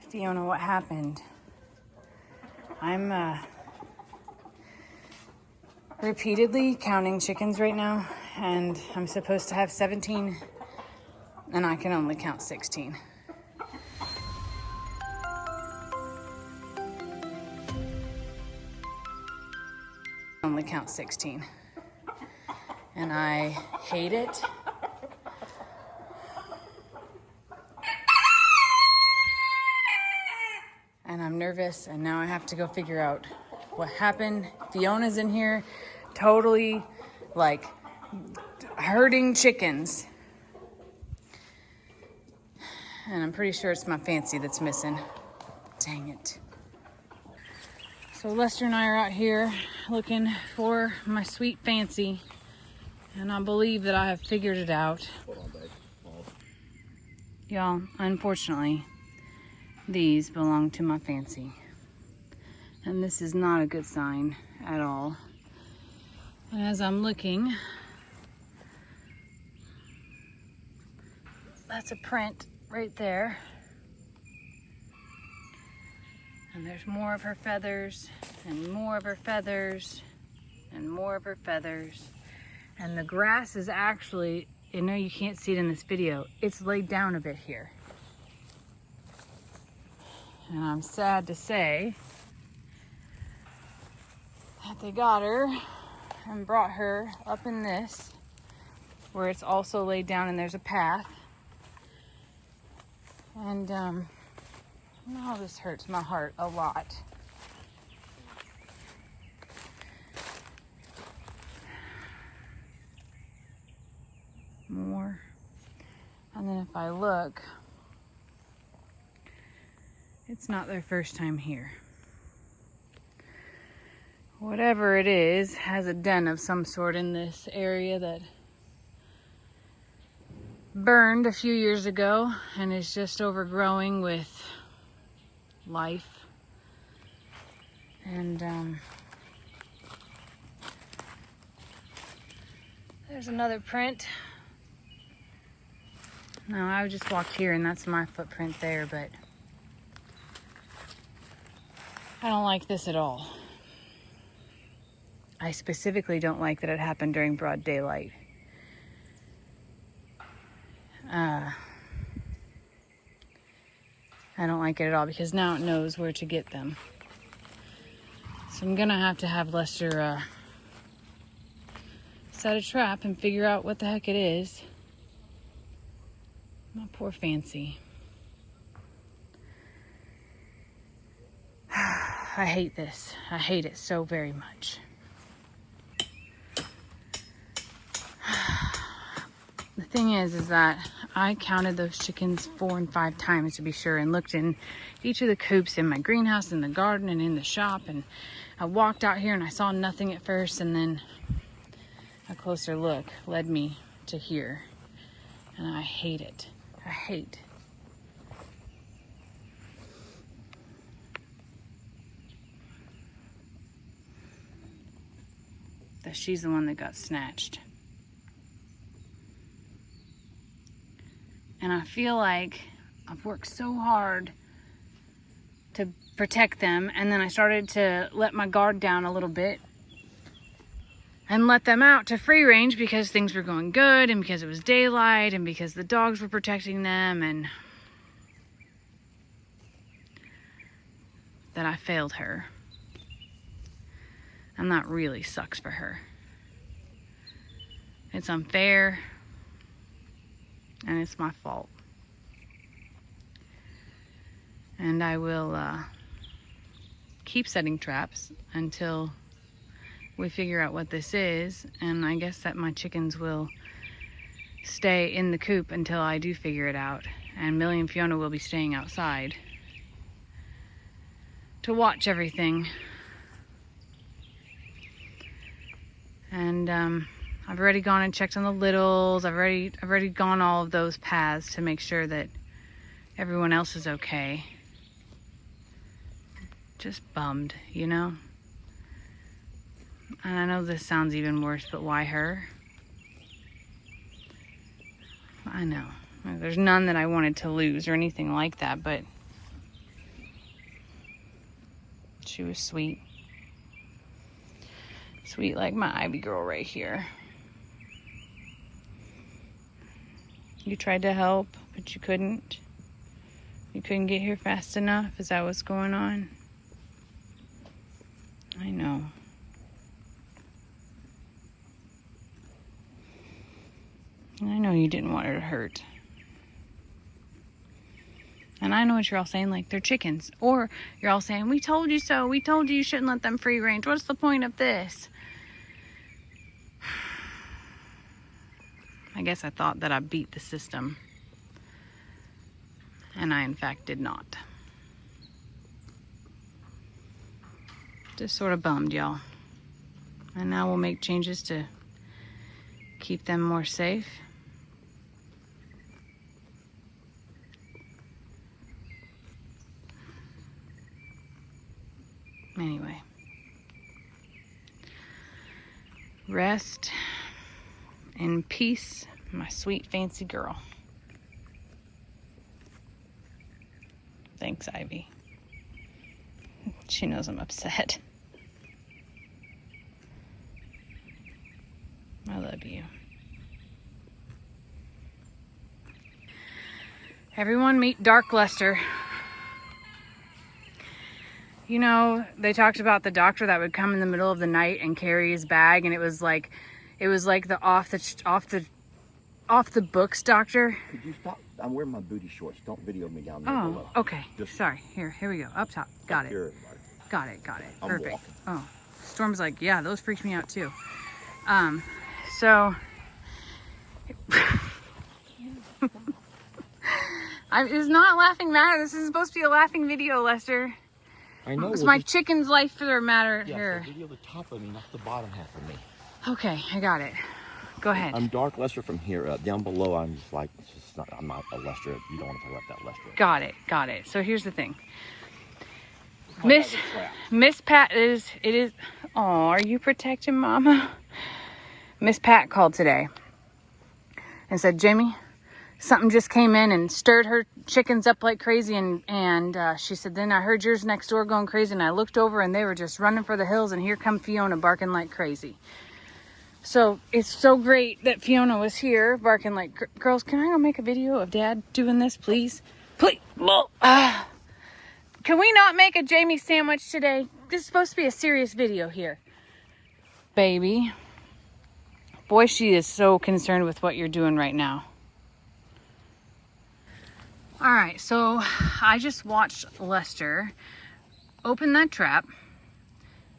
Fiona, what happened? I'm repeatedly counting chickens right now, and I'm supposed to have 17, and I can only count 16. Only count 16. And I hate it. And I'm nervous, and now I have to go figure out what happened. Fiona's in here totally like herding chickens. And I'm pretty sure it's my Fancy that's missing. Dang it. So Lester and I are out here looking for my sweet Fancy. And I believe that I have figured it out. Y'all, unfortunately, these belong to my Fancy. And this is not a good sign at all. And as I'm looking, that's a print right there. And there's more of her feathers, and more of her feathers, and more of her feathers. And the grass is actually, I know you can't see it in this video, it's laid down a bit here. And I'm sad to say that they got her and brought her up in this, where it's also laid down and there's a path. And oh, this hurts my heart a lot. More. And then if I look, it's not their first time here. Whatever it is has a den of some sort in this area that burned a few years ago and is just overgrowing with life. And there's another print. No, I just walked here and that's my footprint there, but I don't like this at all. I specifically don't like that it happened during broad daylight. I don't like it at all because now it knows where to get them. So I'm gonna have to have Lester set a trap and figure out what the heck it is. My poor Fancy. I hate this. I hate it so very much. The thing is that I counted those chickens 4 and 5 times to be sure, and looked in each of the coops in my greenhouse, in the garden, and in the shop. And I walked out here and I saw nothing at first, and then a closer look led me to here. And I hate it. I hate. That she's the one that got snatched. And I feel like I've worked so hard to protect them, and then I started to let my guard down a little bit and let them out to free range because things were going good, and because it was daylight, and because the dogs were protecting them, and that I failed her. And that really sucks for her. It's unfair. And it's my fault. And I will keep setting traps until we figure out what this is. And I guess that my chickens will stay in the coop until I do figure it out. And Millie and Fiona will be staying outside to watch everything. And I've already gone and checked on the littles. I've already gone all of those paths to make sure that everyone else is okay. Just bummed, you know? And I know this sounds even worse, but why her? I know. There's none that I wanted to lose or anything like that, but She was sweet. Sweet like my Ivy girl right here. You tried to help, but you couldn't. You couldn't get here fast enough. Is that what's going on? I know. I know you didn't want her to hurt. And I know what you're all saying, like, they're chickens. Or you're all saying, we told you so. We told you shouldn't let them free range. What's the point of this? I guess I thought that I beat the system. And I, in fact, did not. Just sort of bummed, y'all. And now we'll make changes to keep them more safe. Anyway. Rest in peace, my sweet fancy girl. Thanks, Ivy. She knows I'm upset. I love you. Everyone meet Dark Lester. You know, they talked about the doctor that would come in the middle of the night and carry his bag, and it was like the off the books doctor. Could you stop? I'm wearing my booty shorts. Don't video me down there below. Okay. Sorry. Here we go. Up top. Got it. Here, Got it. I'm Perfect. walking. Oh, Storm's like, yeah, those freaked me out too. So it's not laughing matter. This is supposed to be a laughing video, Lester. I know. It's my chicken's life for the matter here. here. Video the top of me, not the bottom half of me. Okay, I got it. Go ahead. I'm Dark Lester from here. Down below, I'm just like, I'm not a Lester. You don't want to talk about that Lester. Got it. So here's the thing. Miss Pat is. Oh, are you protecting Mama? Miss Pat called today and said, Jamie, something just came in and stirred her chickens up like crazy. And she said, then I heard yours next door going crazy. And I looked over and they were just running for the hills. And here come Fiona barking like crazy. So it's so great that Fiona was here barking like, girls, can I go make a video of Dad doing this, please? Please. Can we not make a Jamie sandwich today? This is supposed to be a serious video here. Baby. Boy, she is so concerned with what you're doing right now. All right, so I just watched Lester open that trap.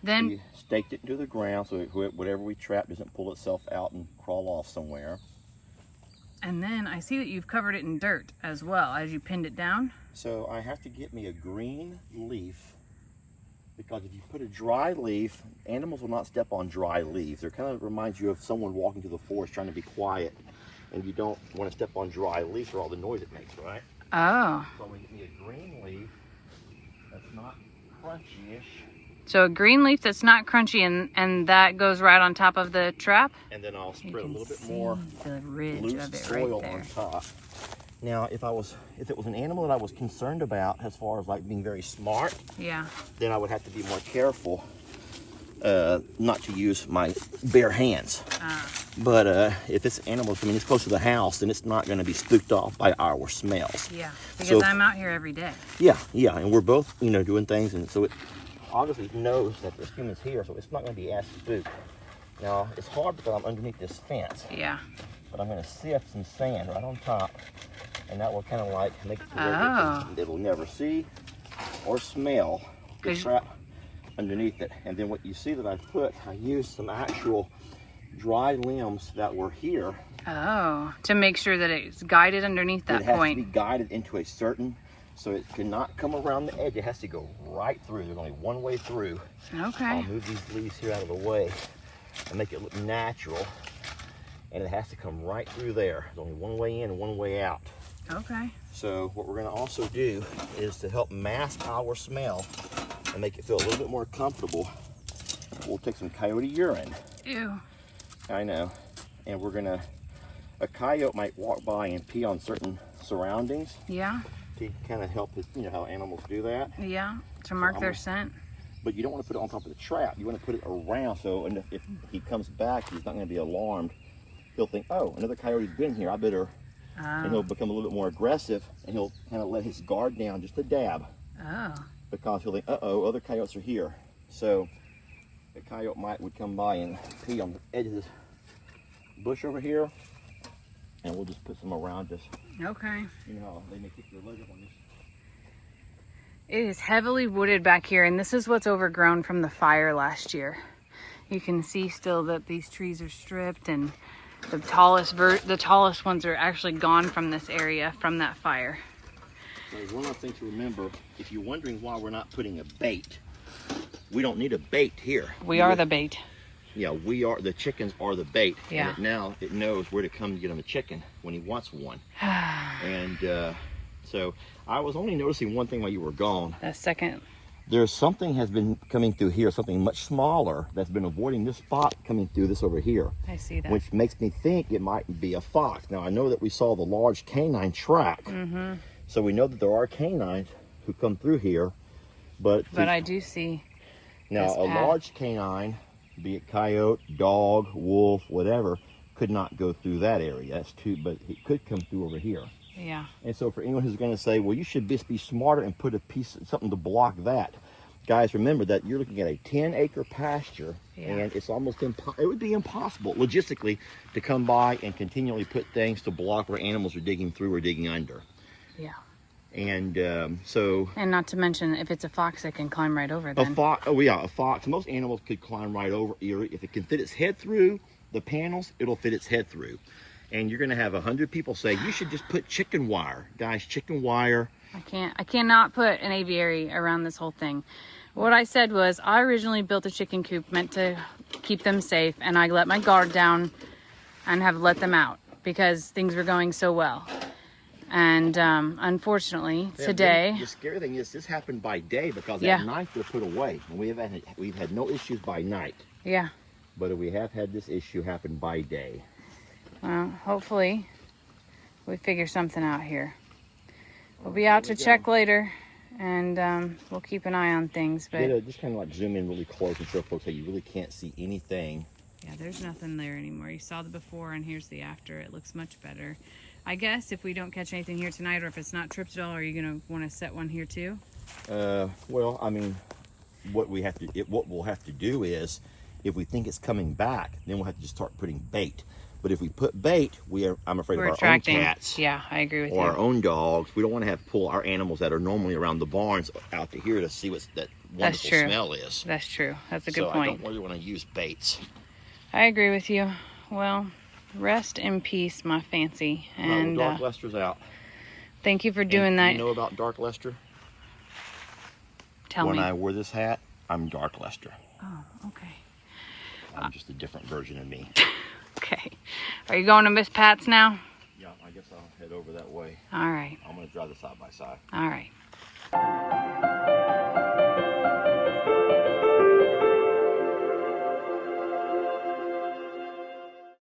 Then we staked it into the ground so whatever we trap doesn't pull itself out and crawl off somewhere. And then I see that you've covered it in dirt as well as you pinned it down. So I have to get me a green leaf, because if you put a dry leaf, animals will not step on dry leaves. It kind of reminds you of someone walking through the forest trying to be quiet, and you don't want to step on dry leaves for all the noise it makes, right? Oh. So I'm going to get me a green leaf that's not crunchy-ish. So a green leaf that's not crunchy, and that goes right on top of the trap. And then I'll spread a little bit more the ridge loose of it soil right there on top. Now, if it was an animal that I was concerned about as far as like being very smart, yeah, then I would have to be more careful not to use my bare hands. But if it's animals, I mean, it's close to the house, then it's not going to be spooked off by our smells. Yeah, because I'm out here every day. Yeah, and we're both, doing things, and so it obviously knows that there's humans here, so it's not going to be as spooked. Now, it's hard because I'm underneath this fence. Yeah. But I'm going to sift some sand right on top, and that will kind of like make it to where it'll never see or smell the trap underneath it. And then what you see that I used some actual dry limbs that were here. Oh, to make sure that it's guided underneath that point. It has to be guided into a certain, so it cannot come around the edge. It has to go right through. There's only one way through. Okay. I'll move these leaves here out of the way and make it look natural. And it has to come right through there. There's only one way in and one way out. Okay. So what we're going to also do is to help mask our smell and make it feel a little bit more comfortable. We'll take some coyote urine. Ew. I know. And we're going to, a coyote might walk by and pee on certain surroundings. Yeah. To kind of help, how animals do that. Yeah, to mark their scent. but you don't want to put it on top of the trap. You want to put it around, so and if he comes back, he's not going to be alarmed. He'll think, oh, another coyote's been here, I better, and he'll become a little bit more aggressive, and he'll kind of let his guard down just a dab. Oh. Because he'll think, uh-oh, other coyotes are here. So the coyote would come by and pee on the edge of this bush over here, and we'll just put some around us. Okay. You know, they may kick their leg up on this. It is heavily wooded back here, and this is what's overgrown from the fire last year. You can see still that these trees are stripped, and the tallest ones are actually gone from this area from that fire. So one other thing to remember, if you're wondering why we're not putting a bait, we don't need a bait here. We are the bait. Yeah, the chickens are the bait. Yeah. And now it knows where to come to get on the chicken when he wants one. And so I was only noticing one thing while you were gone. The second. There's something has been coming through here, something much smaller that's been avoiding this spot coming through this over here. I see that. Which makes me think it might be a fox. Now I know that we saw the large canine track. Mm-hmm. So we know that there are canines who come through here. But I do see now a large canine, be it coyote, dog, wolf, whatever, could not go through that area. That's too, but it could come through over here. Yeah. And so for anyone who's going to say, well, you should just be smarter and put something to block that. Guys, remember that you're looking at a 10-acre pasture, and it's almost it would be impossible logistically to come by and continually put things to block where animals are digging through or digging under. Yeah. And and not to mention, if it's a fox, it can climb right over then. A fox. Most animals could climb right over. If it can fit its head through the panels, it'll fit its head through. And you're going to have 100 people say, you should just put chicken wire. Guys, chicken wire. I cannot put an aviary around this whole thing. What I said was, I originally built a chicken coop meant to keep them safe, and I let my guard down and have let them out because things were going so well. And unfortunately, today... The scary thing is, this happened by day because at night they're put away. And we've had no issues by night. Yeah. But we have had this issue happen by day. Well, hopefully we figure something out here. We'll be out to check later, and we'll keep an eye on things. But just kind of like zoom in really close and show folks that you really can't see anything. Yeah, there's nothing there anymore. You saw the before, and here's the after. It looks much better. I guess if we don't catch anything here tonight, or if it's not tripped at all, are you going to want to set one here too? Well, I mean, what we'll have to do is, if we think it's coming back, then we'll have to just start putting bait. But if we put bait, I'm afraid we're of our attracting own cats. Yeah, I agree with you. Or our own dogs. We don't want to pull our animals that are normally around the barns out to here to see what that wonderful smell is. That's true. That's a good point. So I don't really want to use baits. I agree with you. Well, rest in peace, my fancy. And Dark Lester's out. Thank you for doing that. You know about Dark Lester? Tell me. When I wear this hat, I'm Dark Lester. Oh, okay. I'm just a different version of me. Okay. Are you going to Miss Pat's now? Yeah, I guess I'll head over that way. All right. I'm going to drive the side by side. All right.